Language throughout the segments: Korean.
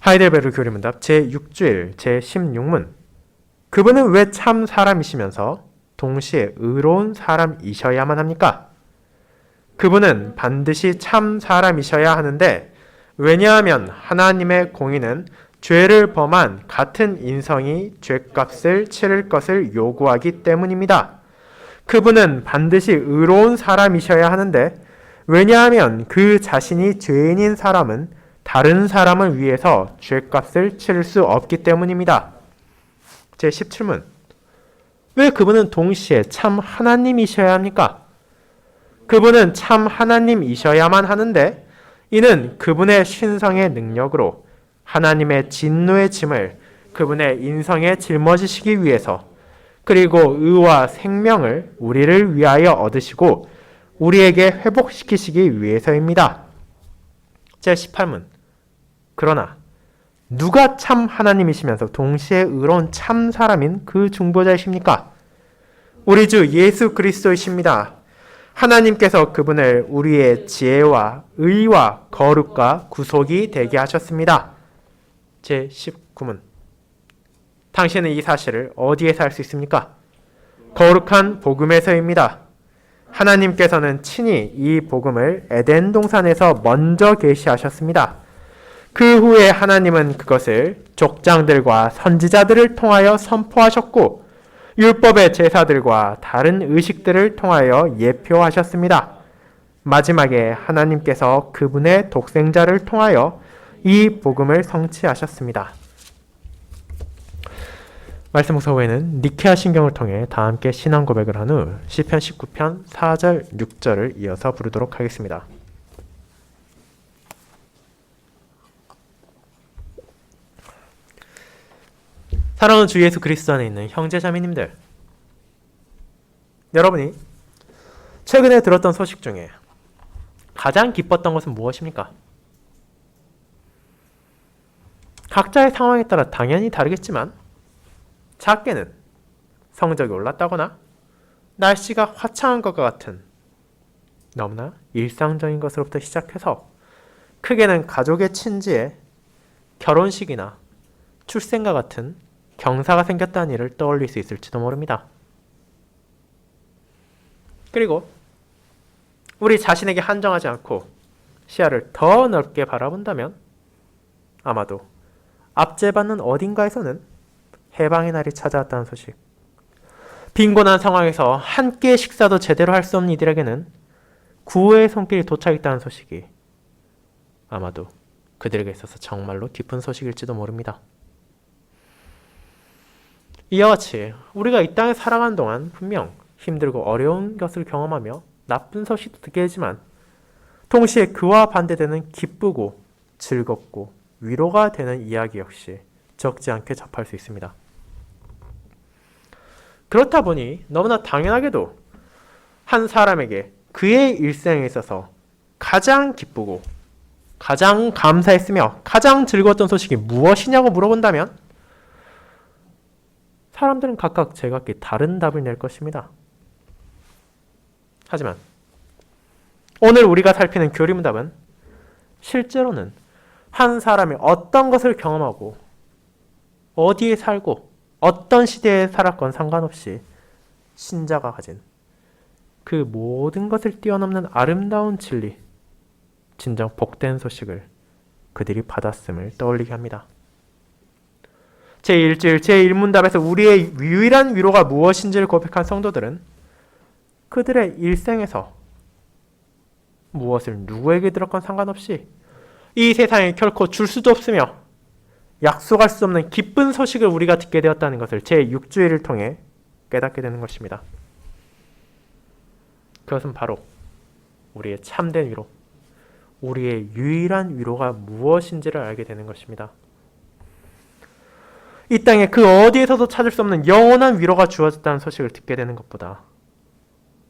하이델베르 교리문답 제6주일 제16문. 그분은 왜 참 사람이시면서 동시에 의로운 사람이셔야만 합니까? 그분은 반드시 참 사람이셔야 하는데, 왜냐하면 하나님의 공의는 죄를 범한 같은 인성이 죄값을 치를 것을 요구하기 때문입니다. 그분은 반드시 의로운 사람이셔야 하는데, 왜냐하면 그 자신이 죄인인 사람은 다른 사람을 위해서 죄값을 치를 수 없기 때문입니다. 제17문. 왜 그분은 동시에 참 하나님이셔야 합니까? 그분은 참 하나님이셔야만 하는데, 이는 그분의 신성의 능력으로 하나님의 진노의 짐을 그분의 인성에 짊어지시기 위해서, 그리고 의와 생명을 우리를 위하여 얻으시고 우리에게 회복시키시기 위해서입니다. 제18문. 그러나 누가 참 하나님이시면서 동시에 의로운 참 사람인 그 중보자이십니까? 우리 주 예수 그리스도이십니다. 하나님께서 그분을 우리의 지혜와 의와 거룩과 구속이 되게 하셨습니다. 제19문. 당신은 이 사실을 어디에서 알 수 있습니까? 거룩한 복음에서입니다. 하나님께서는 친히 이 복음을 에덴 동산에서 먼저 계시하셨습니다. 그 후에 하나님은 그것을 족장들과 선지자들을 통하여 선포하셨고, 율법의 제사들과 다른 의식들을 통하여 예표하셨습니다. 마지막에 하나님께서 그분의 독생자를 통하여 이 복음을 성취하셨습니다. 말씀 묵상 후에는 니케아 신경을 통해 다 함께 신앙 고백을 한 후 시편 19편 4절 6절을 이어서 부르도록 하겠습니다. 사랑하는 주 예수 그리스도 안에 있는 형제 자매님들, 여러분이 최근에 들었던 소식 중에 가장 기뻤던 것은 무엇입니까? 각자의 상황에 따라 당연히 다르겠지만, 작게는 성적이 올랐다거나 날씨가 화창한 것과 같은 너무나 일상적인 것으로부터 시작해서, 크게는 가족의 친지에 결혼식이나 출생과 같은 경사가 생겼다는 일을 떠올릴 수 있을지도 모릅니다. 그리고 우리 자신에게 한정하지 않고 시야를 더 넓게 바라본다면, 아마도 압제받는 어딘가에서는 해방의 날이 찾아왔다는 소식, 빈곤한 상황에서 한 끼의 식사도 제대로 할 수 없는 이들에게는 구호의 손길이 도착했다는 소식이 아마도 그들에게 있어서 정말로 기쁜 소식일지도 모릅니다. 이와 같이 우리가 이 땅에 살아가는 동안 분명 힘들고 어려운 것을 경험하며 나쁜 소식도 듣게 되지만, 동시에 그와 반대되는 기쁘고 즐겁고 위로가 되는 이야기 역시 적지 않게 접할 수 있습니다. 그렇다 보니 너무나 당연하게도 한 사람에게 그의 일생에 있어서 가장 기쁘고 가장 감사했으며 가장 즐거웠던 소식이 무엇이냐고 물어본다면, 사람들은 각각 제각기 다른 답을 낼 것입니다. 하지만 오늘 우리가 살피는 교리문답은 실제로는 한 사람이 어떤 것을 경험하고 어디에 살고 어떤 시대에 살았건 상관없이 신자가 가진 그 모든 것을 뛰어넘는 아름다운 진리, 진정 복된 소식을 그들이 받았음을 떠올리게 합니다. 제1주일 제1문답에서 우리의 유일한 위로가 무엇인지를 고백한 성도들은 그들의 일생에서 무엇을 누구에게 들었건 상관없이 이 세상에 결코 줄 수도 없으며 약속할 수 없는 기쁜 소식을 우리가 듣게 되었다는 것을 제6주일을 통해 깨닫게 되는 것입니다. 그것은 바로 우리의 참된 위로, 우리의 유일한 위로가 무엇인지를 알게 되는 것입니다. 이 땅에 그 어디에서도 찾을 수 없는 영원한 위로가 주어졌다는 소식을 듣게 되는 것보다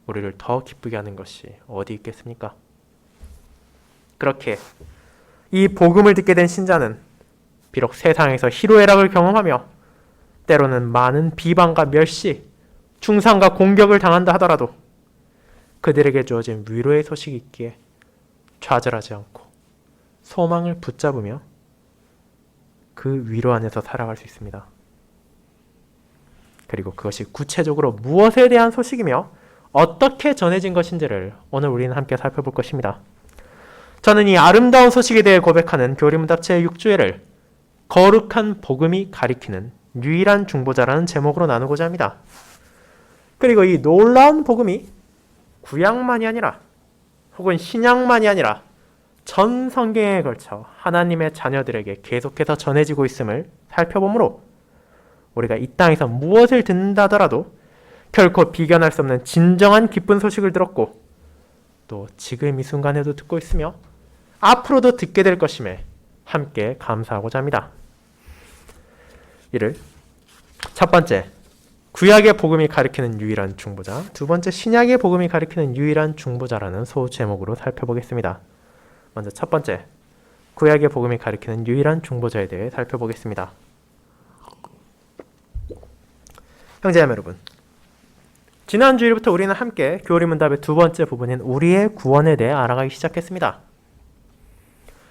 우리를 더 기쁘게 하는 것이 어디 있겠습니까? 그렇게 이 복음을 듣게 된 신자는 비록 세상에서 희로애락을 경험하며 때로는 많은 비방과 멸시, 중상과 공격을 당한다 하더라도 그들에게 주어진 위로의 소식이 있기에 좌절하지 않고 소망을 붙잡으며 그 위로 안에서 살아갈 수 있습니다. 그리고 그것이 구체적으로 무엇에 대한 소식이며 어떻게 전해진 것인지를 오늘 우리는 함께 살펴볼 것입니다. 저는 이 아름다운 소식에 대해 고백하는 교리문답 제6주일을 거룩한 복음이 가리키는 유일한 중보자라는 제목으로 나누고자 합니다. 그리고 이 놀라운 복음이 구약만이 아니라 혹은 신약만이 아니라 전 성경에 걸쳐 하나님의 자녀들에게 계속해서 전해지고 있음을 살펴보므로 우리가 이 땅에서 무엇을 듣는다 하더라도 결코 비견할 수 없는 진정한 기쁜 소식을 들었고 또 지금 이 순간에도 듣고 있으며 앞으로도 듣게 될 것임에 함께 감사하고자 합니다. 이를 첫 번째, 구약의 복음이 가리키는 유일한 중보자, 두 번째, 신약의 복음이 가리키는 유일한 중보자라는 소제목으로 살펴보겠습니다. 먼저 첫 번째, 구약의 복음이 가리키는 유일한 중보자에 대해 살펴보겠습니다. 형제자매 여러분, 지난 주일부터 우리는 함께 교리문답의 두 번째 부분인 우리의 구원에 대해 알아가기 시작했습니다.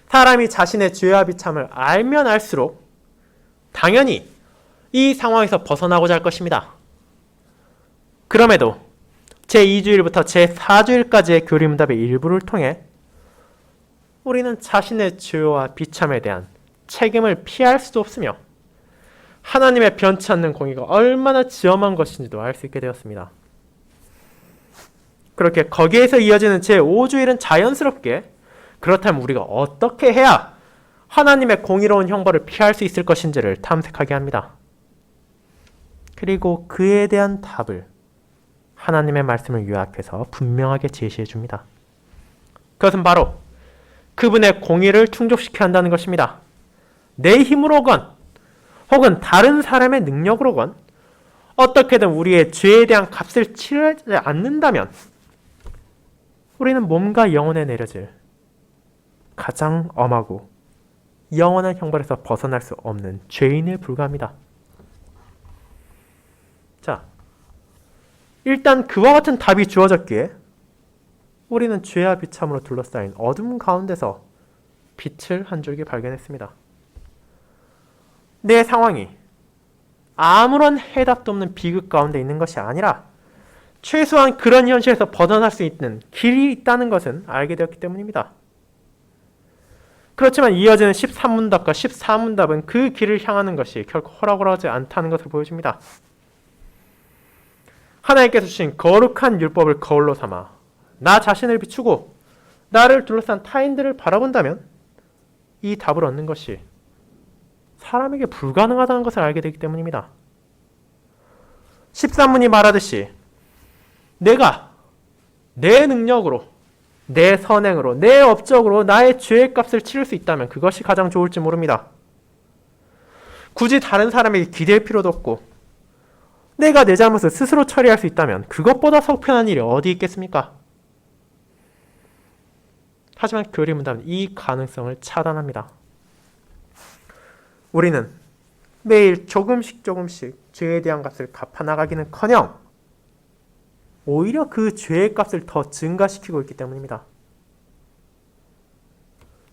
사람이 자신의 죄와 비참을 알면 알수록 당연히 이 상황에서 벗어나고자 할 것입니다. 그럼에도 제2주일부터 제4주일까지의 교리문답의 일부를 통해 우리는 자신의 죄와 비참에 대한 책임을 피할 수도 없으며 하나님의 변치 않는 공의가 얼마나 지엄한 것인지도 알 수 있게 되었습니다. 그렇게 거기에서 이어지는 제5주일은 자연스럽게 그렇다면 우리가 어떻게 해야 하나님의 공의로운 형벌을 피할 수 있을 것인지를 탐색하게 합니다. 그리고 그에 대한 답을 하나님의 말씀을 요약해서 분명하게 제시해 줍니다. 그것은 바로 그분의 공의를 충족시켜야 한다는 것입니다. 내 힘으로건 혹은 다른 사람의 능력으로건 어떻게든 우리의 죄에 대한 값을 치르지 않는다면 우리는 몸과 영혼에 내려질 가장 엄하고 영원한 형벌에서 벗어날 수 없는 죄인에 불과합니다. 자, 일단 그와 같은 답이 주어졌기에 우리는 죄와 비참으로 둘러싸인 어둠 가운데서 빛을 한 줄기 발견했습니다. 내 상황이 아무런 해답도 없는 비극 가운데 있는 것이 아니라 최소한 그런 현실에서 벗어날 수 있는 길이 있다는 것은 알게 되었기 때문입니다. 그렇지만 이어지는 13문답과 14문답은 그 길을 향하는 것이 결코 호락호락하지 않다는 것을 보여줍니다. 하나님께서 주신 거룩한 율법을 거울로 삼아 나 자신을 비추고 나를 둘러싼 타인들을 바라본다면 이 답을 얻는 것이 사람에게 불가능하다는 것을 알게 되기 때문입니다. 13문이 말하듯이 내가 내 능력으로, 내 선행으로, 내 업적으로 나의 죄의 값을 치를 수 있다면 그것이 가장 좋을지 모릅니다. 굳이 다른 사람에게 기댈 필요도 없고 내가 내 잘못을 스스로 처리할 수 있다면 그것보다 속편한 일이 어디 있겠습니까? 하지만 교리문답은 이 가능성을 차단합니다. 우리는 매일 조금씩 죄에 대한 값을 갚아나가기는커녕 오히려 그 죄의 값을 더 증가시키고 있기 때문입니다.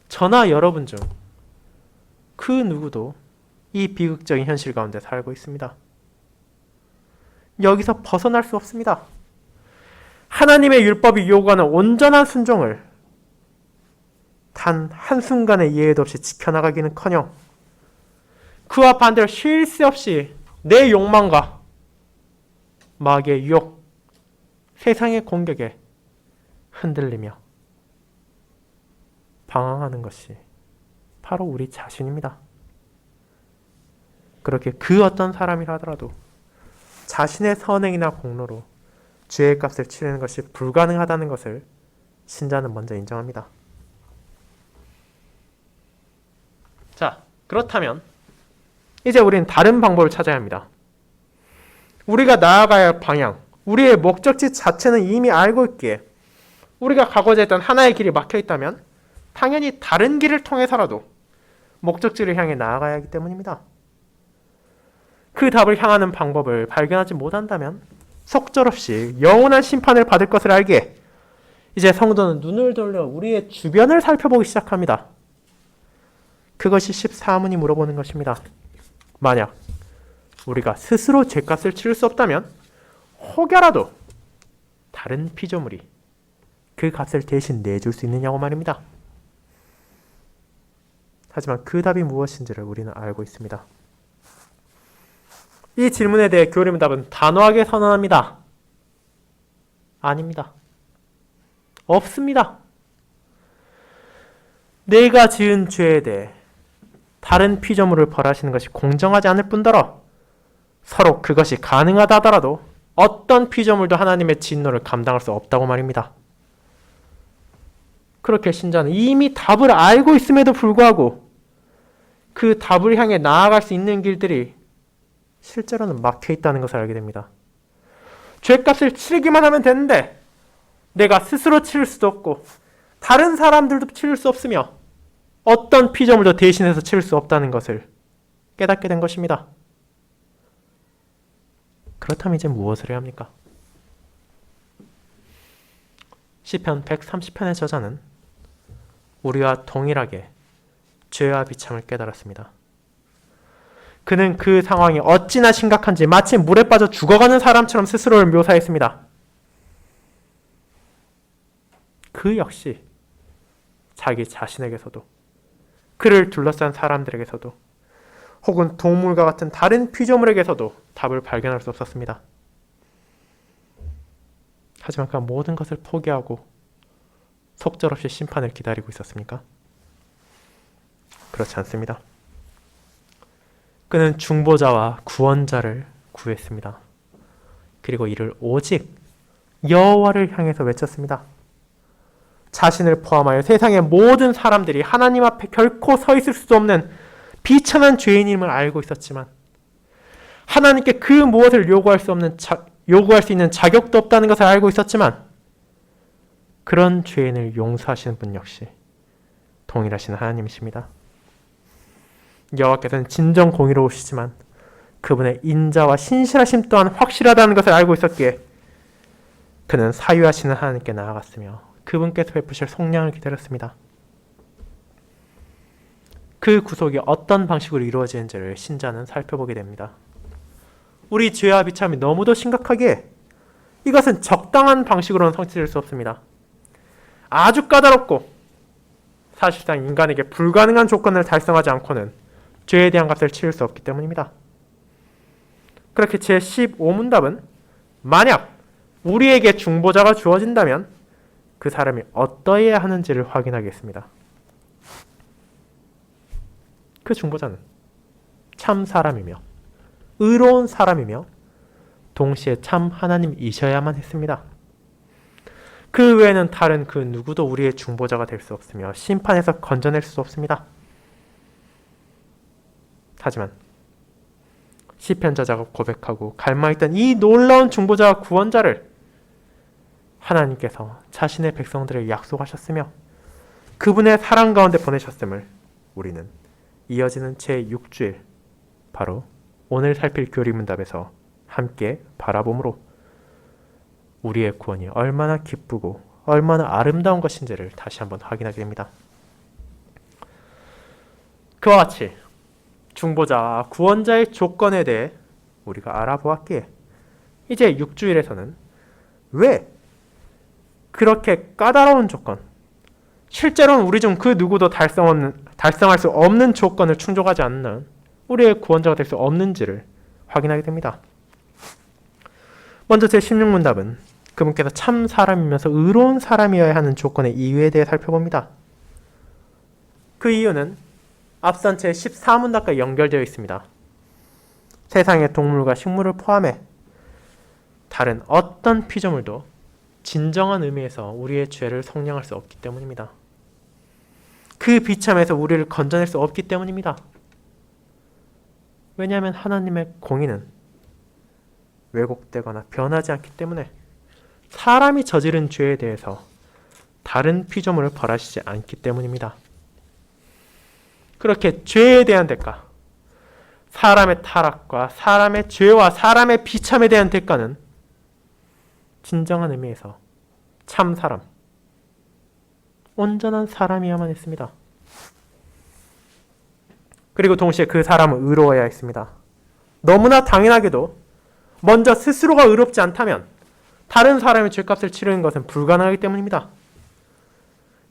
저나 여러분 중 그 누구도 이 비극적인 현실 가운데 살고 있습니다. 여기서 벗어날 수 없습니다. 하나님의 율법이 요구하는 온전한 순종을 단 한순간의 예외도 없이 지켜나가기는커녕 그와 반대로 쉴 새 없이 내 욕망과 마귀의 유혹, 세상의 공격에 흔들리며 방황하는 것이 바로 우리 자신입니다. 그렇게 그 어떤 사람이라 하더라도 자신의 선행이나 공로로 죄의 값을 치르는 것이 불가능하다는 것을 신자는 먼저 인정합니다. 자, 그렇다면 이제 우리는 다른 방법을 찾아야 합니다. 우리가 나아가야 할 방향, 우리의 목적지 자체는 이미 알고 있기에 우리가 가고자 했던 하나의 길이 막혀 있다면 당연히 다른 길을 통해서라도 목적지를 향해 나아가야 하기 때문입니다. 그 답을 향하는 방법을 발견하지 못한다면 속절없이 영원한 심판을 받을 것을 알기에 이제 성도는 눈을 돌려 우리의 주변을 살펴보기 시작합니다. 그것이 14문이 물어보는 것입니다. 만약 우리가 스스로 죄값을 치를 수 없다면 혹여라도 다른 피조물이 그 값을 대신 내줄 수 있느냐고 말입니다. 하지만 그 답이 무엇인지를 우리는 알고 있습니다. 이 질문에 대해 교리문답은 단호하게 선언합니다. 아닙니다. 없습니다. 내가 지은 죄에 대해 다른 피조물을 벌하시는 것이 공정하지 않을 뿐더러 서로 그것이 가능하다 하더라도 어떤 피조물도 하나님의 진노를 감당할 수 없다고 말입니다. 그렇게 신자는 이미 답을 알고 있음에도 불구하고 그 답을 향해 나아갈 수 있는 길들이 실제로는 막혀 있다는 것을 알게 됩니다. 죄값을 치르기만 하면 되는데 내가 스스로 치를 수도 없고 다른 사람들도 치를 수 없으며 어떤 피조물도 대신해서 치를 수 없다는 것을 깨닫게 된 것입니다. 그렇다면 이제 무엇을 해야 합니까? 시편 130편의 저자는 우리와 동일하게 죄와 비참을 깨달았습니다. 그는 그 상황이 어찌나 심각한지 마치 물에 빠져 죽어가는 사람처럼 스스로를 묘사했습니다. 그 역시 자기 자신에게서도 그를 둘러싼 사람들에게서도 혹은 동물과 같은 다른 피조물에게서도 답을 발견할 수 없었습니다. 하지만 그 모든 것을 포기하고 속절없이 심판을 기다리고 있었습니까? 그렇지 않습니다. 그는 중보자와 구원자를 구했습니다. 그리고 이를 오직 여호와를 향해서 외쳤습니다. 자신을 포함하여 세상의 모든 사람들이 하나님 앞에 결코 서 있을 수 없는 비천한 죄인임을 알고 있었지만 하나님께 그 무엇을 요구할 수 있는 자격도 없다는 것을 알고 있었지만 그런 죄인을 용서하시는 분 역시 동일하신 하나님이십니다. 여호와께서는 진정 공의로우시지만 그분의 인자와 신실하심 또한 확실하다는 것을 알고 있었기에 그는 사유하시는 하나님께 나아갔으며 그분께서 베푸실 속량을 기다렸습니다. 그 구속이 어떤 방식으로 이루어지는지를 신자는 살펴보게 됩니다. 우리 죄와 비참이 너무도 심각하기에 이것은 적당한 방식으로는 성취될 수 없습니다. 아주 까다롭고 사실상 인간에게 불가능한 조건을 달성하지 않고는 죄에 대한 값을 치를 수 없기 때문입니다. 그렇게 제15문답은 만약 우리에게 중보자가 주어진다면 그 사람이 어떠해야 하는지를 확인하겠습니다. 그 중보자는 참 사람이며 의로운 사람이며 동시에 참 하나님이셔야만 했습니다. 그 외에는 다른 그 누구도 우리의 중보자가 될 수 없으며 심판에서 건져낼 수 없습니다. 하지만 시편 저자가 고백하고 갈망했던 이 놀라운 중보자와 구원자를 하나님께서 자신의 백성들에게 약속하셨으며 그분의 사랑 가운데 보내셨음을 우리는 이어지는 제6주일 바로 오늘 살필 교리문답에서 함께 바라봄으로 우리의 구원이 얼마나 기쁘고 얼마나 아름다운 것인지를 다시 한번 확인하게 됩니다. 그와 같이 중보자와 구원자의 조건에 대해 우리가 알아보았기에 이제 6주일에서는 왜 그렇게 까다로운 조건, 실제로는 우리 중 그 누구도 달성할 수 없는 조건을 충족하지 않는 우리의 구원자가 될 수 없는지를 확인하게 됩니다. 먼저 제16문답은 그분께서 참 사람이면서 의로운 사람이어야 하는 조건의 이유에 대해 살펴봅니다. 그 이유는 앞선 제14문답과 연결되어 있습니다. 세상의 동물과 식물을 포함해 다른 어떤 피조물도 진정한 의미에서 우리의 죄를 속량할 수 없기 때문입니다. 그 비참에서 우리를 건져낼 수 없기 때문입니다. 왜냐하면 하나님의 공의는 왜곡되거나 변하지 않기 때문에 사람이 저지른 죄에 대해서 다른 피조물을 벌하시지 않기 때문입니다. 그렇게 죄에 대한 대가, 사람의 타락과 사람의 죄와 사람의 비참에 대한 대가는 진정한 의미에서 참 사람, 온전한 사람이야만 했습니다. 그리고 동시에 그 사람은 의로워야 했습니다. 너무나 당연하게도 먼저 스스로가 의롭지 않다면 다른 사람의 죄값을 치르는 것은 불가능하기 때문입니다.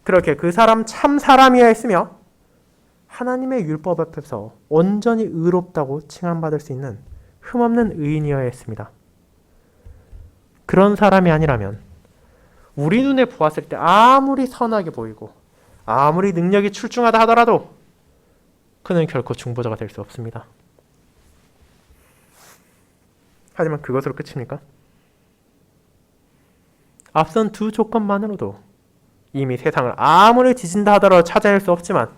그렇게 그 사람 참 사람이어야 했으며 하나님의 율법 앞에서 온전히 의롭다고 칭함받을 수 있는 흠없는 의인이어야 했습니다. 그런 사람이 아니라면 우리 눈에 보았을 때 아무리 선하게 보이고 아무리 능력이 출중하다 하더라도 그는 결코 중보자가 될 수 없습니다. 하지만 그것으로 끝입니까? 앞선 두 조건만으로도 이미 세상을 아무리 뒤진다 하더라도 찾아낼 수 없지만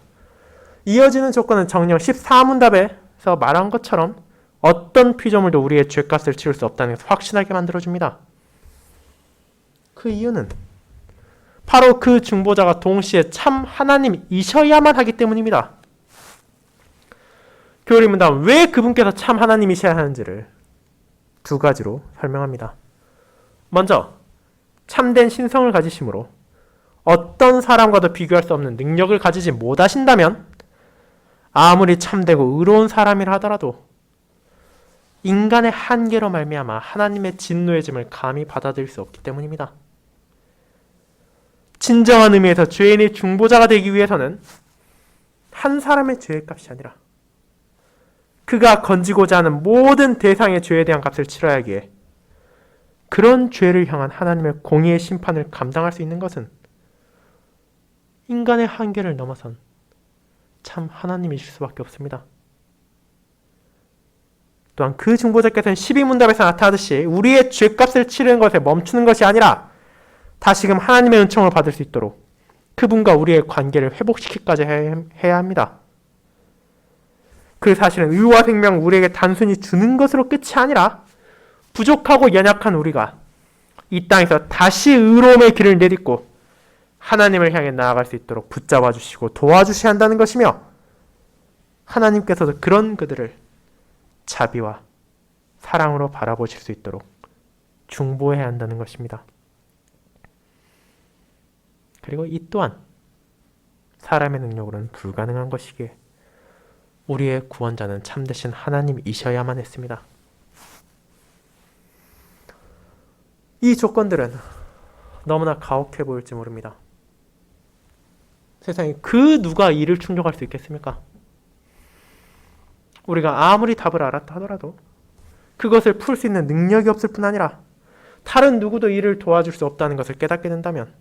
이어지는 조건은 정녕 14문답에서 말한 것처럼 어떤 피조물도 우리의 죄값을 치를 수 없다는 것을 확신하게 만들어줍니다. 그 이유는 바로 그 중보자가 동시에 참 하나님이셔야만 하기 때문입니다. 교리 문답은 왜 그분께서 참 하나님이셔야 하는지를 두 가지로 설명합니다. 먼저 참된 신성을 가지심으로 어떤 사람과도 비교할 수 없는 능력을 가지지 못하신다면 아무리 참되고 의로운 사람이라 하더라도 인간의 한계로 말미암아 하나님의 진노의 짐을 감히 받아들일 수 없기 때문입니다. 진정한 의미에서 죄인의 중보자가 되기 위해서는 한 사람의 죄의 값이 아니라 그가 건지고자 하는 모든 대상의 죄에 대한 값을 치러야 하기에 그런 죄를 향한 하나님의 공의의 심판을 감당할 수 있는 것은 인간의 한계를 넘어선 참 하나님이실 수밖에 없습니다. 또한 그 중보자께서는 12문답에서 나타나듯이 우리의 죄값을 치르는 것에 멈추는 것이 아니라 다시금 하나님의 은총을 받을 수 있도록 그분과 우리의 관계를 회복시키기까지 해야 합니다. 그 사실은 의와 생명 우리에게 단순히 주는 것으로 끝이 아니라 부족하고 연약한 우리가 이 땅에서 다시 의로움의 길을 내딛고 하나님을 향해 나아갈 수 있도록 붙잡아 주시고 도와주셔야 한다는 것이며 하나님께서도 그런 그들을 자비와 사랑으로 바라보실 수 있도록 중보해야 한다는 것입니다. 그리고 이 또한 사람의 능력으로는 불가능한 것이기에 우리의 구원자는 참되신 하나님이셔야만 했습니다. 이 조건들은 너무나 가혹해 보일지 모릅니다. 세상에 그 누가 이를 충족할 수 있겠습니까? 우리가 아무리 답을 알았다 하더라도 그것을 풀 수 있는 능력이 없을 뿐 아니라 다른 누구도 이를 도와줄 수 없다는 것을 깨닫게 된다면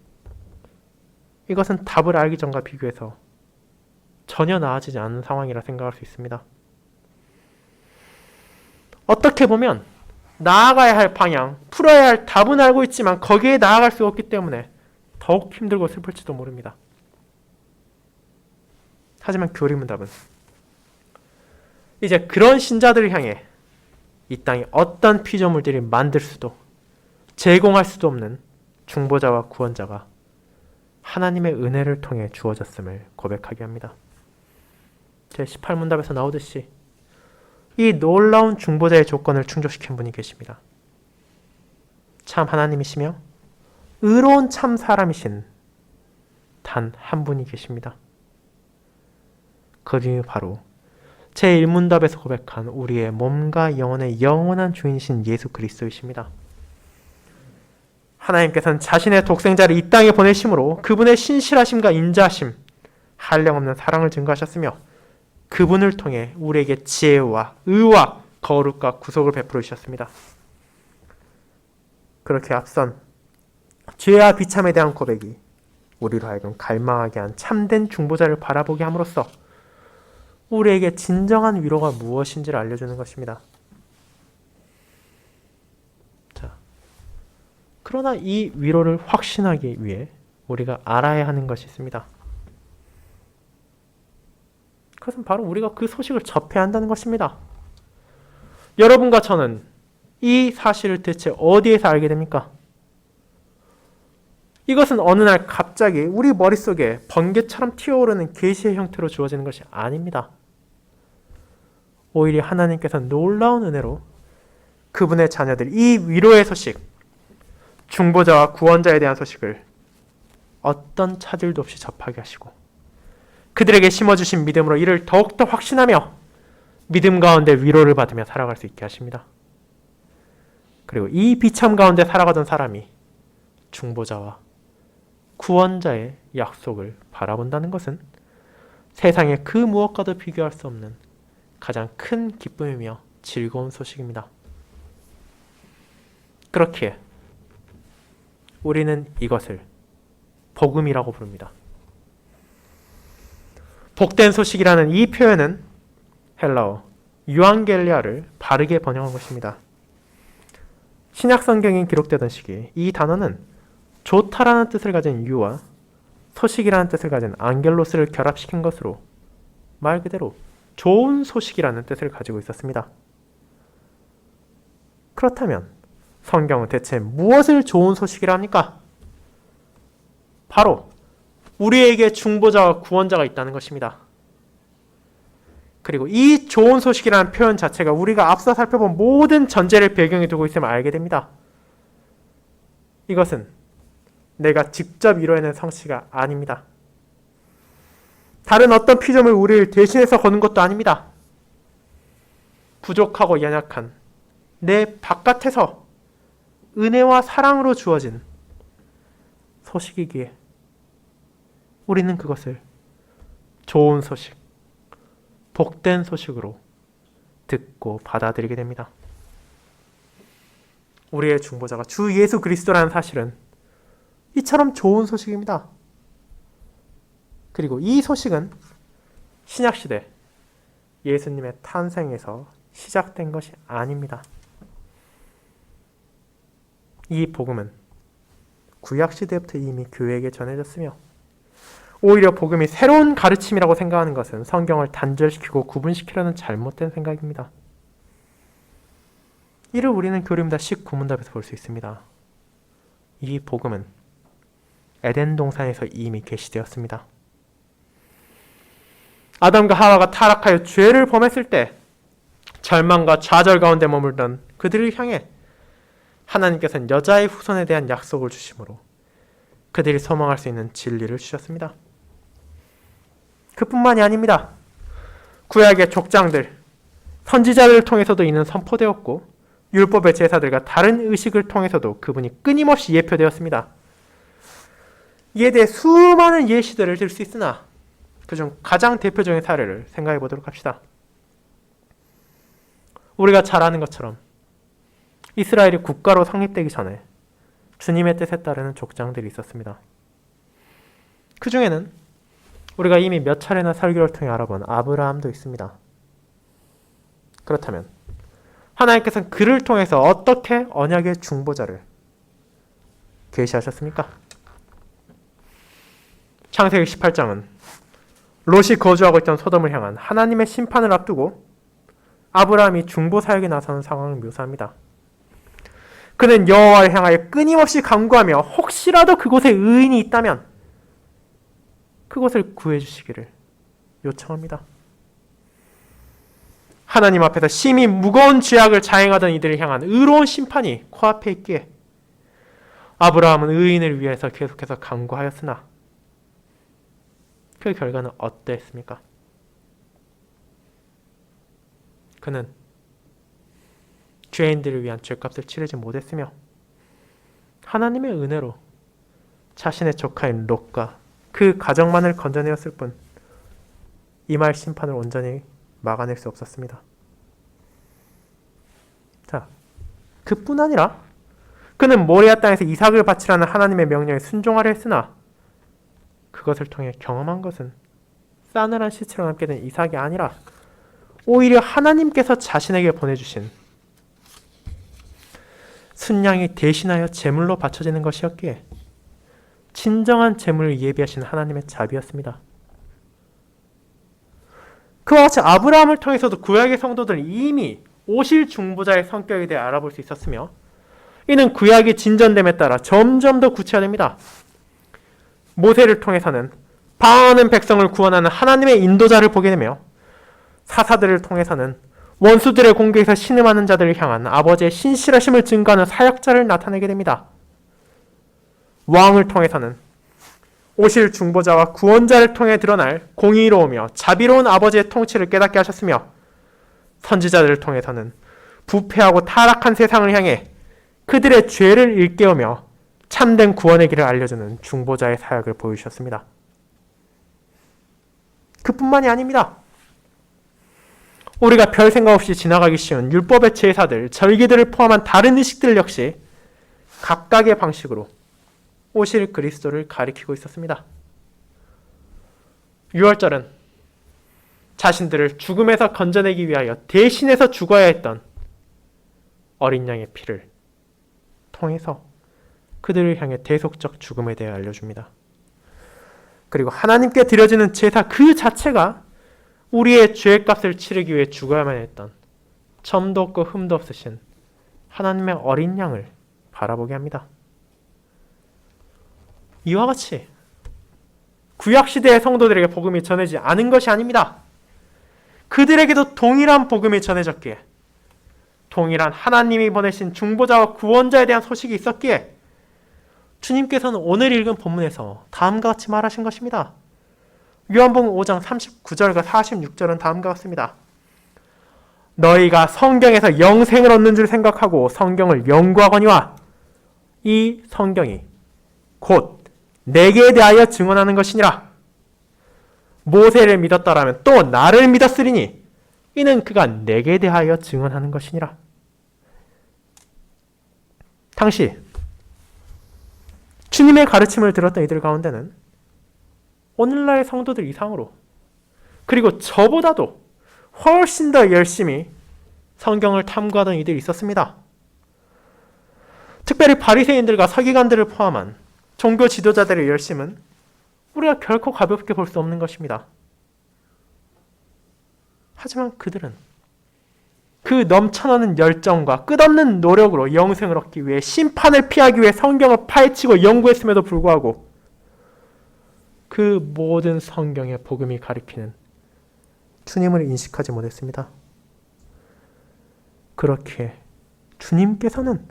이것은 답을 알기 전과 비교해서 전혀 나아지지 않은 상황이라 생각할 수 있습니다. 어떻게 보면 나아가야 할 방향, 풀어야 할 답은 알고 있지만 거기에 나아갈 수 없기 때문에 더욱 힘들고 슬플지도 모릅니다. 하지만 교리문답은 이제 그런 신자들을 향해 이 땅에 어떤 피조물들이 만들 수도 제공할 수도 없는 중보자와 구원자가 하나님의 은혜를 통해 주어졌음을 고백하게 합니다. 제18문답에서 나오듯이 이 놀라운 중보자의 조건을 충족시킨 분이 계십니다. 참 하나님이시며 의로운 참 사람이신 단 한 분이 계십니다. 그분이 바로 제1문답에서 고백한 우리의 몸과 영혼의 영원한 주인이신 예수 그리스도이십니다. 하나님께서는 자신의 독생자를 이 땅에 보내심으로 그분의 신실하심과 인자하심, 한량없는 사랑을 증거하셨으며 그분을 통해 우리에게 지혜와 의와 거룩과 구속을 베풀어 주셨습니다. 그렇게 앞선 죄와 비참에 대한 고백이 우리로 하여금 갈망하게 한 참된 중보자를 바라보게 함으로써 우리에게 진정한 위로가 무엇인지를 알려주는 것입니다. 자, 그러나 이 위로를 확신하기 위해 우리가 알아야 하는 것이 있습니다. 그것은 바로 우리가 그 소식을 접해야 한다는 것입니다. 여러분과 저는 이 사실을 대체 어디에서 알게 됩니까? 이것은 어느 날 갑자기 우리 머릿속에 번개처럼 튀어오르는 계시의 형태로 주어지는 것이 아닙니다. 오히려 하나님께서 놀라운 은혜로 그분의 자녀들 이 위로의 소식, 중보자와 구원자에 대한 소식을 어떤 차질도 없이 접하게 하시고 그들에게 심어주신 믿음으로 이를 더욱더 확신하며 믿음 가운데 위로를 받으며 살아갈 수 있게 하십니다. 그리고 이 비참 가운데 살아가던 사람이 중보자와 구원자의 약속을 바라본다는 것은 세상의 그 무엇과도 비교할 수 없는 가장 큰 기쁨이며 즐거운 소식입니다. 그렇기에 우리는 이것을 복음이라고 부릅니다. 복된 소식이라는 이 표현은 헬라어 유앙겔리아를 바르게 번역한 것입니다. 신약 성경이 기록되던 시기 이 단어는 좋다라는 뜻을 가진 유와 소식이라는 뜻을 가진 안겔로스를 결합시킨 것으로 말 그대로 좋은 소식이라는 뜻을 가지고 있었습니다. 그렇다면 성경은 대체 무엇을 좋은 소식이라 합니까? 바로 우리에게 중보자와 구원자가 있다는 것입니다. 그리고 이 좋은 소식이라는 표현 자체가 우리가 앞서 살펴본 모든 전제를 배경에 두고 있음을 알게 됩니다. 이것은 내가 직접 이뤄낸 성취가 아닙니다. 다른 어떤 피조물 우리를 대신해서 거는 것도 아닙니다. 부족하고 연약한 내 바깥에서 은혜와 사랑으로 주어진 소식이기에 우리는 그것을 좋은 소식, 복된 소식으로 듣고 받아들이게 됩니다. 우리의 중보자가 주 예수 그리스도라는 사실은 이처럼 좋은 소식입니다. 그리고 이 소식은 신약시대 예수님의 탄생에서 시작된 것이 아닙니다. 이 복음은 구약시대부터 이미 교회에게 전해졌으며 오히려 복음이 새로운 가르침이라고 생각하는 것은 성경을 단절시키고 구분시키려는 잘못된 생각입니다. 이를 우리는 교리문답 19문답에서 볼 수 있습니다. 이 복음은 에덴 동산에서 이미 계시되었습니다. 아담과 하와가 타락하여 죄를 범했을 때 절망과 좌절 가운데 머물던 그들을 향해 하나님께서는 여자의 후손에 대한 약속을 주심으로 그들이 소망할 수 있는 진리를 주셨습니다. 그뿐만이 아닙니다. 구약의 족장들, 선지자들을 통해서도 이는 선포되었고 율법의 제사들과 다른 의식을 통해서도 그분이 끊임없이 예표되었습니다. 이에 대해 수많은 예시들을 들 수 있으나 그중 가장 대표적인 사례를 생각해 보도록 합시다. 우리가 잘 아는 것처럼 이스라엘이 국가로 성립되기 전에 주님의 뜻에 따르는 족장들이 있었습니다. 그 중에는 우리가 이미 몇 차례나 설교를 통해 알아본 아브라함도 있습니다. 그렇다면 하나님께서는 그를 통해서 어떻게 언약의 중보자를 계시하셨습니까? 창세기 18장은 롯이 거주하고 있던 소돔을 향한 하나님의 심판을 앞두고 아브라함이 중보 사역에 나서는 상황을 묘사합니다. 그는 여호와를 향하여 끊임없이 간구하며 혹시라도 그곳에 의인이 있다면 그것을 구해주시기를 요청합니다. 하나님 앞에서 심히 무거운 죄악을 자행하던 이들을 향한 의로운 심판이 코앞에 있기에 아브라함은 의인을 위해서 계속해서 간구하였으나 그 결과는 어땠습니까? 그는 죄인들을 위한 죄값을 치르지 못했으며 하나님의 은혜로 자신의 조카인 롯과 그 가정만을 건져내었을 뿐 이말 심판을 온전히 막아낼 수 없었습니다. 자, 그뿐 아니라 그는 모리아 땅에서 이삭을 바치라는 하나님의 명령에 순종하려 했으나 그것을 통해 경험한 것은 싸늘한 시체로 남게 된 이삭이 아니라 오히려 하나님께서 자신에게 보내주신 순양이 대신하여 제물로 바쳐지는 것이었기에 진정한 제물을 예비하신 하나님의 자비였습니다. 그와 같이 아브라함을 통해서도 구약의 성도들은 이미 오실 중보자의 성격에 대해 알아볼 수 있었으며 이는 구약이 진전됨에 따라 점점 더 구체화됩니다. 모세를 통해서는 방황하는 백성을 구원하는 하나님의 인도자를 보게 되며 사사들을 통해서는 원수들의 공격에서 신음하는 자들을 향한 아버지의 신실하심을 증거하는 사역자를 나타내게 됩니다. 왕을 통해서는 오실 중보자와 구원자를 통해 드러날 공의로우며 자비로운 아버지의 통치를 깨닫게 하셨으며 선지자들을 통해서는 부패하고 타락한 세상을 향해 그들의 죄를 일깨우며 참된 구원의 길을 알려주는 중보자의 사역을 보여주셨습니다. 그뿐만이 아닙니다. 우리가 별 생각 없이 지나가기 쉬운 율법의 제사들, 절기들을 포함한 다른 의식들 역시 각각의 방식으로 오실 그리스도를 가리키고 있었습니다. 유월절은 자신들을 죽음에서 건져내기 위하여 대신해서 죽어야 했던 어린 양의 피를 통해서 그들을 향해 대속적 죽음에 대해 알려줍니다. 그리고 하나님께 드려지는 제사 그 자체가 우리의 죄값을 치르기 위해 죽어야만 했던 점도 없고 흠도 없으신 하나님의 어린 양을 바라보게 합니다. 이와 같이 구약시대의 성도들에게 복음이 전해지지 않은 것이 아닙니다. 그들에게도 동일한 복음이 전해졌기에, 동일한 하나님이 보내신 중보자와 구원자에 대한 소식이 있었기에 주님께서는 오늘 읽은 본문에서 다음과 같이 말하신 것입니다. 요한복음 5장 39절과 46절은 다음과 같습니다. 너희가 성경에서 영생을 얻는 줄 생각하고 성경을 연구하거니와 이 성경이 곧 내게 대하여 증언하는 것이니라. 모세를 믿었다라면 또 나를 믿었으리니 이는 그가 내게 대하여 증언하는 것이니라. 당시 주님의 가르침을 들었던 이들 가운데는 오늘날의 성도들 이상으로, 그리고 저보다도 훨씬 더 열심히 성경을 탐구하던 이들이 있었습니다. 특별히 바리새인들과 서기관들을 포함한 종교 지도자들의 열심은 우리가 결코 가볍게 볼 수 없는 것입니다. 하지만 그들은 그 넘쳐나는 열정과 끝없는 노력으로 영생을 얻기 위해, 심판을 피하기 위해 성경을 파헤치고 연구했음에도 불구하고 그 모든 성경의 복음이 가리키는 주님을 인식하지 못했습니다. 그렇게 주님께서는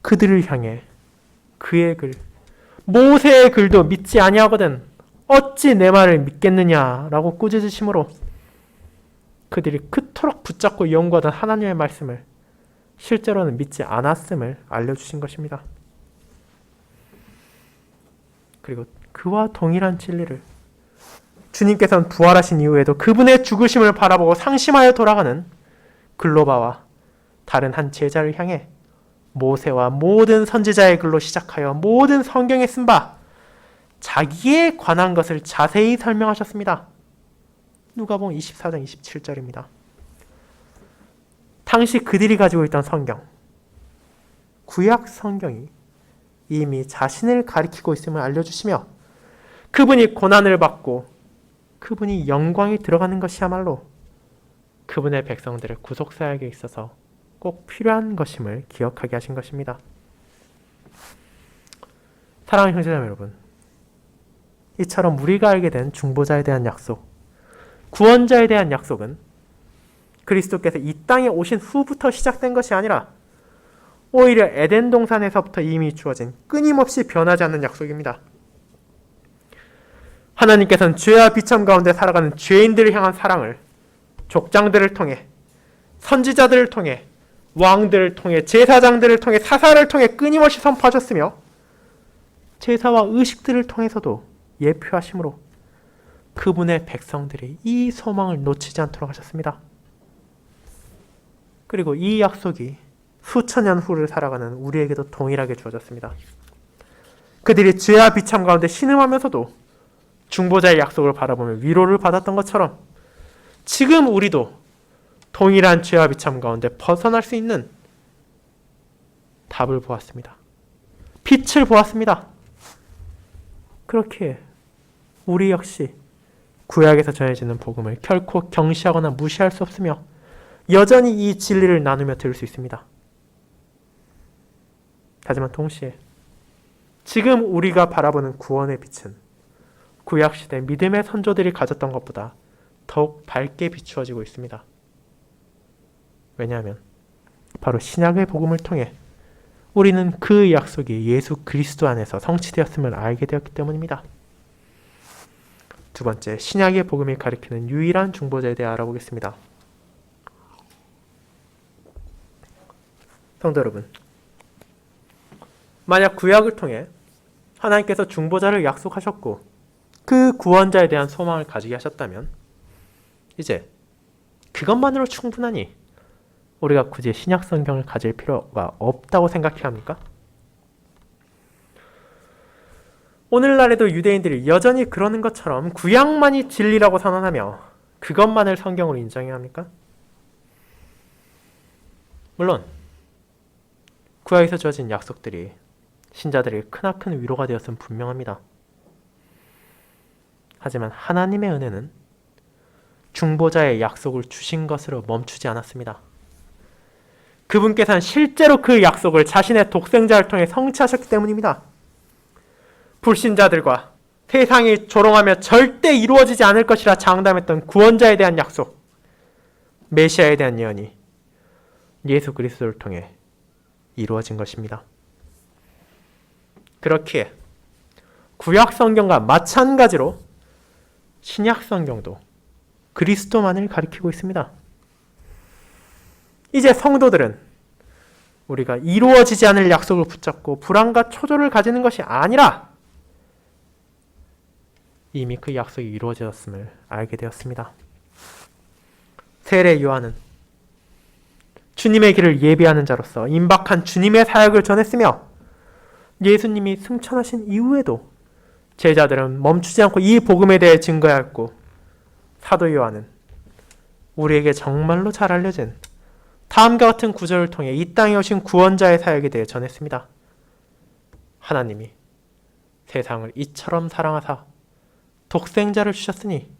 그들을 향해 그의 글, 모세의 글도 믿지 아니하거든 어찌 내 말을 믿겠느냐라고 꾸짖으심으로 그들이 그토록 붙잡고 연구하던 하나님의 말씀을 실제로는 믿지 않았음을 알려주신 것입니다. 그리고 그와 동일한 진리를 주님께서는 부활하신 이후에도 그분의 죽으심을 바라보고 상심하여 돌아가는 글로바와 다른 한 제자를 향해 모세와 모든 선지자의 글로 시작하여 모든 성경에 쓴 바 자기에 관한 것을 자세히 설명하셨습니다. 누가복음 24장 27절입니다. 당시 그들이 가지고 있던 성경, 구약 성경이 이미 자신을 가리키고 있음을 알려주시며 그분이 고난을 받고 그분이 영광이 들어가는 것이야말로 그분의 백성들의 구속사역에 있어서 꼭 필요한 것임을 기억하게 하신 것입니다. 사랑하는 형제자매 여러분, 이처럼 우리가 알게 된 중보자에 대한 약속, 구원자에 대한 약속은 그리스도께서 이 땅에 오신 후부터 시작된 것이 아니라 오히려 에덴 동산에서부터 이미 주어진 끊임없이 변하지 않는 약속입니다. 하나님께서는 죄와 비참 가운데 살아가는 죄인들을 향한 사랑을 족장들을 통해, 선지자들을 통해, 왕들을 통해, 제사장들을 통해, 사사를 통해 끊임없이 선포하셨으며 제사와 의식들을 통해서도 예표하심으로 그분의 백성들이 이 소망을 놓치지 않도록 하셨습니다. 그리고 이 약속이 수천 년 후를 살아가는 우리에게도 동일하게 주어졌습니다. 그들이 죄와 비참 가운데 신음하면서도 중보자의 약속을 바라보며 위로를 받았던 것처럼 지금 우리도 동일한 죄와 비참 가운데 벗어날 수 있는 답을 보았습니다. 빛을 보았습니다. 그렇게 우리 역시 구약에서 전해지는 복음을 결코 경시하거나 무시할 수 없으며 여전히 이 진리를 나누며 들을 수 있습니다. 하지만 동시에 지금 우리가 바라보는 구원의 빛은 구약시대 믿음의 선조들이 가졌던 것보다 더욱 밝게 비추어지고 있습니다. 왜냐하면 바로 신약의 복음을 통해 우리는 그 약속이 예수 그리스도 안에서 성취되었음을 알게 되었기 때문입니다. 두 번째, 신약의 복음이 가리키는 유일한 중보자에 대해 알아보겠습니다. 성도 여러분, 만약 구약을 통해 하나님께서 중보자를 약속하셨고 그 구원자에 대한 소망을 가지게 하셨다면 이제 그것만으로 충분하니 우리가 굳이 신약 성경을 가질 필요가 없다고 생각해야 합니까? 오늘날에도 유대인들이 여전히 그러는 것처럼 구약만이 진리라고 선언하며 그것만을 성경으로 인정해야 합니까? 물론 구약에서 주어진 약속들이 신자들에게 크나큰 위로가 되었음 분명합니다. 하지만 하나님의 은혜는 중보자의 약속을 주신 것으로 멈추지 않았습니다. 그분께서는 실제로 그 약속을 자신의 독생자를 통해 성취하셨기 때문입니다. 불신자들과 세상이 조롱하며 절대 이루어지지 않을 것이라 장담했던 구원자에 대한 약속, 메시아에 대한 예언이 예수 그리스도를 통해 이루어진 것입니다. 그렇기에 구약 성경과 마찬가지로 신약 성경도 그리스도만을 가리키고 있습니다. 이제 성도들은 우리가 이루어지지 않을 약속을 붙잡고 불안과 초조를 가지는 것이 아니라 이미 그 약속이 이루어졌음을 알게 되었습니다. 세례 요한은 주님의 길을 예비하는 자로서 임박한 주님의 사역을 전했으며 예수님이 승천하신 이후에도 제자들은 멈추지 않고 이 복음에 대해 증거하였고 사도 요한은 우리에게 정말로 잘 알려진 다음과 같은 구절을 통해 이 땅에 오신 구원자의 사역에 대해 전했습니다. 하나님이 세상을 이처럼 사랑하사 독생자를 주셨으니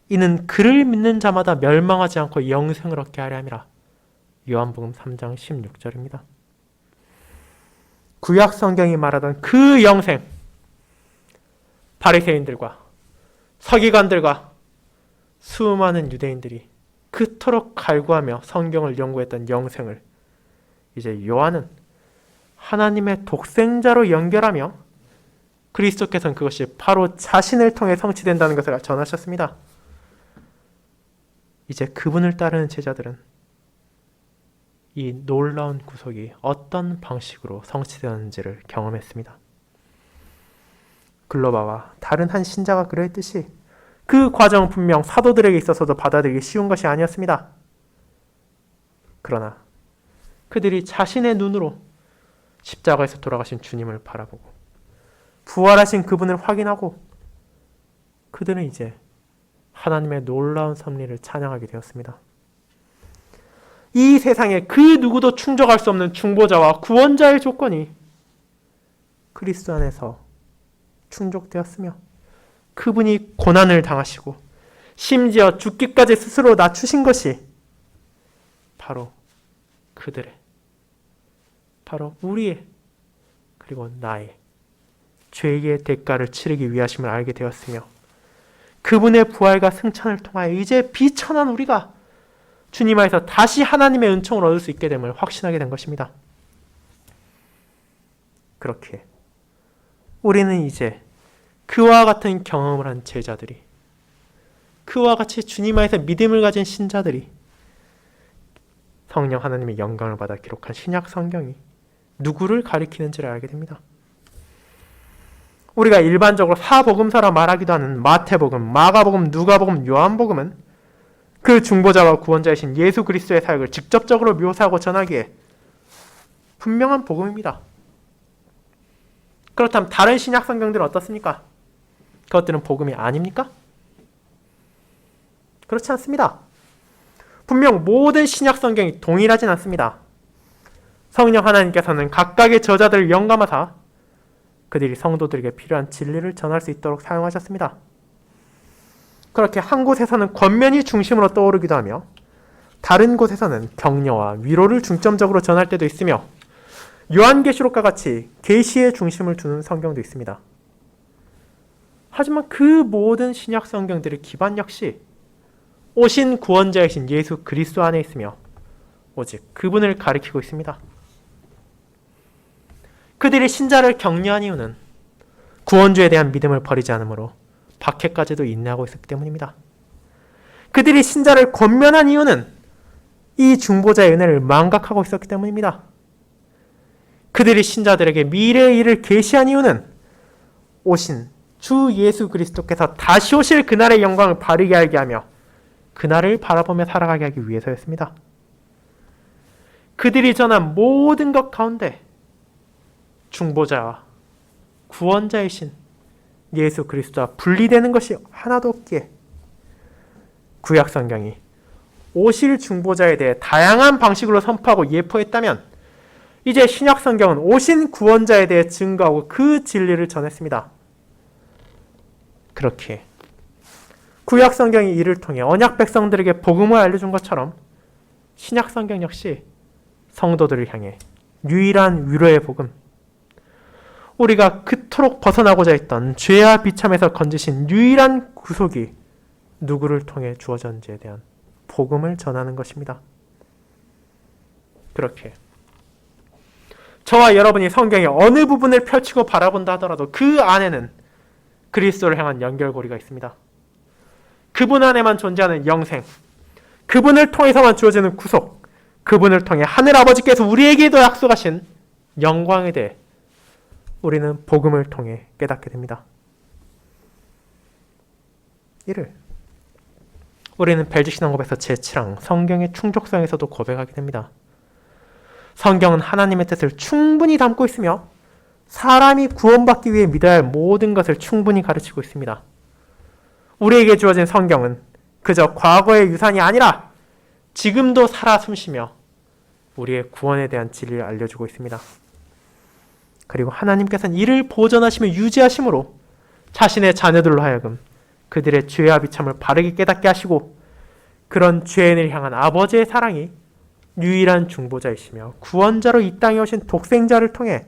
이는 그를 믿는 자마다 멸망하지 않고 영생을 얻게 하려 함이라. 요한복음 3장 16절입니다. 구약 성경이 말하던 그 영생, 바리새인들과 서기관들과 수많은 유대인들이 그토록 갈구하며 성경을 연구했던 영생을 이제 요한은 하나님의 독생자로 연결하며 그리스도께서는 그것이 바로 자신을 통해 성취된다는 것을 전하셨습니다. 이제 그분을 따르는 제자들은 이 놀라운 구속이 어떤 방식으로 성취되었는지를 경험했습니다. 글로바와 다른 한 신자가 그랬듯이 그 과정은 분명 사도들에게 있어서도 받아들이기 쉬운 것이 아니었습니다. 그러나 그들이 자신의 눈으로 십자가에서 돌아가신 주님을 바라보고 부활하신 그분을 확인하고 그들은 이제 하나님의 놀라운 섭리를 찬양하게 되었습니다. 이 세상에 그 누구도 충족할 수 없는 중보자와 구원자의 조건이 그리스도 안에서 충족되었으며 그분이 고난을 당하시고 심지어 죽기까지 스스로 낮추신 것이 바로 그들의, 바로 우리의, 그리고 나의 죄의 대가를 치르기 위하심을 알게 되었으며 그분의 부활과 승천을 통하여 이제 비천한 우리가 주님 안에서 다시 하나님의 은총을 얻을 수 있게 됨을 확신하게 된 것입니다. 그렇게 우리는 이제 그와 같은 경험을 한 제자들이, 그와 같이 주님 안에서 믿음을 가진 신자들이 성령 하나님의 영광을 받아 기록한 신약 성경이 누구를 가리키는지를 알게 됩니다. 우리가 일반적으로 사복음서라 말하기도 하는 마태복음, 마가복음, 누가복음, 요한복음은 그 중보자와 구원자이신 예수 그리스도의 사역을 직접적으로 묘사하고 전하기에 분명한 복음입니다. 그렇다면 다른 신약 성경들은 어떻습니까? 그것들은 복음이 아닙니까? 그렇지 않습니다. 분명 모든 신약 성경이 동일하진 않습니다. 성령 하나님께서는 각각의 저자들을 영감하사 그들이 성도들에게 필요한 진리를 전할 수 있도록 사용하셨습니다. 그렇게 한 곳에서는 권면이 중심으로 떠오르기도 하며 다른 곳에서는 격려와 위로를 중점적으로 전할 때도 있으며 요한계시록과 같이 계시의 중심을 두는 성경도 있습니다. 하지만 그 모든 신약 성경들의 기반 역시 오신 구원자이신 예수 그리스도 안에 있으며 오직 그분을 가리키고 있습니다. 그들이 신자를 격려한 이유는 구원주에 대한 믿음을 버리지 않으므로 박해까지도 인내하고 있었기 때문입니다. 그들이 신자를 권면한 이유는 이 중보자의 은혜를 망각하고 있었기 때문입니다. 그들이 신자들에게 미래의 일을 계시한 이유는 오신 주 예수 그리스도께서 다시 오실 그날의 영광을 바르게 알게 하며 그날을 바라보며 살아가게 하기 위해서였습니다. 그들이 전한 모든 것 가운데 중보자와 구원자이신 예수 그리스도와 분리되는 것이 하나도 없기에 구약 성경이 오실 중보자에 대해 다양한 방식으로 선포하고 예포했다면 이제 신약 성경은 오신 구원자에 대해 증거하고 그 진리를 전했습니다. 그렇게 구약 성경이 이를 통해 언약 백성들에게 복음을 알려준 것처럼 신약 성경 역시 성도들을 향해 유일한 위로의 복음, 우리가 그토록 벗어나고자 했던 죄와 비참에서 건지신 유일한 구속이 누구를 통해 주어졌는지에 대한 복음을 전하는 것입니다. 그렇게 저와 여러분이 성경의 어느 부분을 펼치고 바라본다 하더라도 그 안에는 그리스도를 향한 연결고리가 있습니다. 그분 안에만 존재하는 영생, 그분을 통해서만 주어지는 구속, 그분을 통해 하늘 아버지께서 우리에게도 약속하신 영광에 대해 우리는 복음을 통해 깨닫게 됩니다. 이를 우리는 벨직신앙고백서 제7항 성경의 충족성에서도 고백하게 됩니다. 성경은 하나님의 뜻을 충분히 담고 있으며 사람이 구원받기 위해 믿어야 할 모든 것을 충분히 가르치고 있습니다. 우리에게 주어진 성경은 그저 과거의 유산이 아니라 지금도 살아 숨쉬며 우리의 구원에 대한 진리를 알려주고 있습니다. 그리고 하나님께서는 이를 보존하시며 유지하심으로 자신의 자녀들로 하여금 그들의 죄와 비참을 바르게 깨닫게 하시고 그런 죄인을 향한 아버지의 사랑이 유일한 중보자이시며 구원자로 이 땅에 오신 독생자를 통해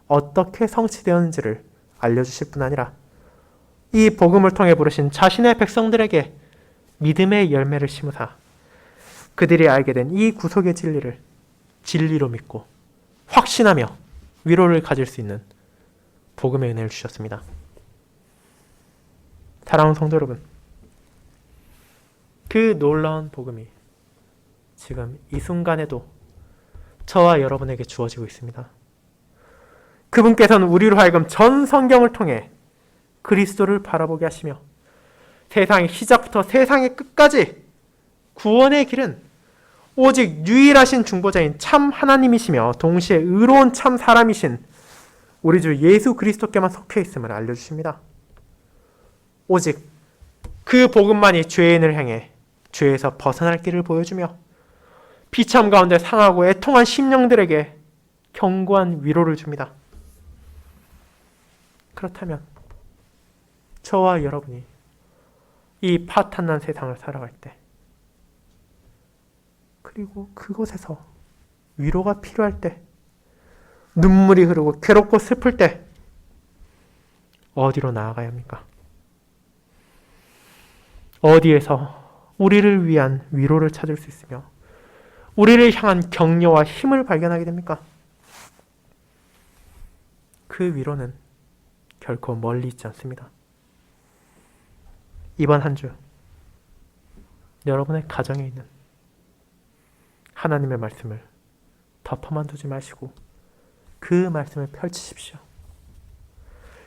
어떻게 성취되었는지를 알려주실 뿐 아니라 이 복음을 통해 부르신 자신의 백성들에게 믿음의 열매를 심으사 그들이 알게 된 이 구속의 진리를 진리로 믿고 확신하며 위로를 가질 수 있는 복음의 은혜를 주셨습니다. 사랑하는 성도 여러분, 그 놀라운 복음이 지금 이 순간에도 저와 여러분에게 주어지고 있습니다. 그분께서는 우리로 하여금 전 성경을 통해 그리스도를 바라보게 하시며 세상의 시작부터 세상의 끝까지 구원의 길은 오직 유일하신 중보자인 참 하나님이시며 동시에 의로운 참 사람이신 우리 주 예수 그리스도께만 속해 있음을 알려주십니다. 오직 그 복음만이 죄인을 향해 죄에서 벗어날 길을 보여주며 비참 가운데 상하고 애통한 심령들에게 견고한 위로를 줍니다. 그렇다면 저와 여러분이 이 파탄난 세상을 살아갈 때 그리고 그곳에서 위로가 필요할 때 눈물이 흐르고 괴롭고 슬플 때 어디로 나아가야 합니까? 어디에서 우리를 위한 위로를 찾을 수 있으며 우리를 향한 격려와 힘을 발견하게 됩니까? 그 위로는 결코 멀리 있지 않습니다. 이번 한 주 여러분의 가정에 있는 하나님의 말씀을 덮어만 두지 마시고 그 말씀을 펼치십시오.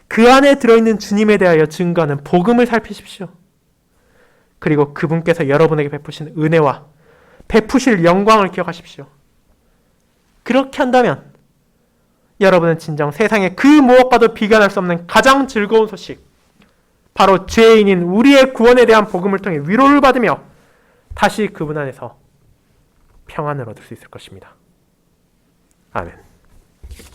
그 안에 들어있는 주님에 대하여 증거하는 복음을 살피십시오. 그리고 그분께서 여러분에게 베푸신 은혜와 베푸실 영광을 기억하십시오. 그렇게 한다면 여러분은 진정 세상의 그 무엇과도 비교할 수 없는 가장 즐거운 소식, 바로 죄인인 우리의 구원에 대한 복음을 통해 위로를 받으며 다시 그분 안에서 평안을 얻을 수 있을 것입니다. 아멘.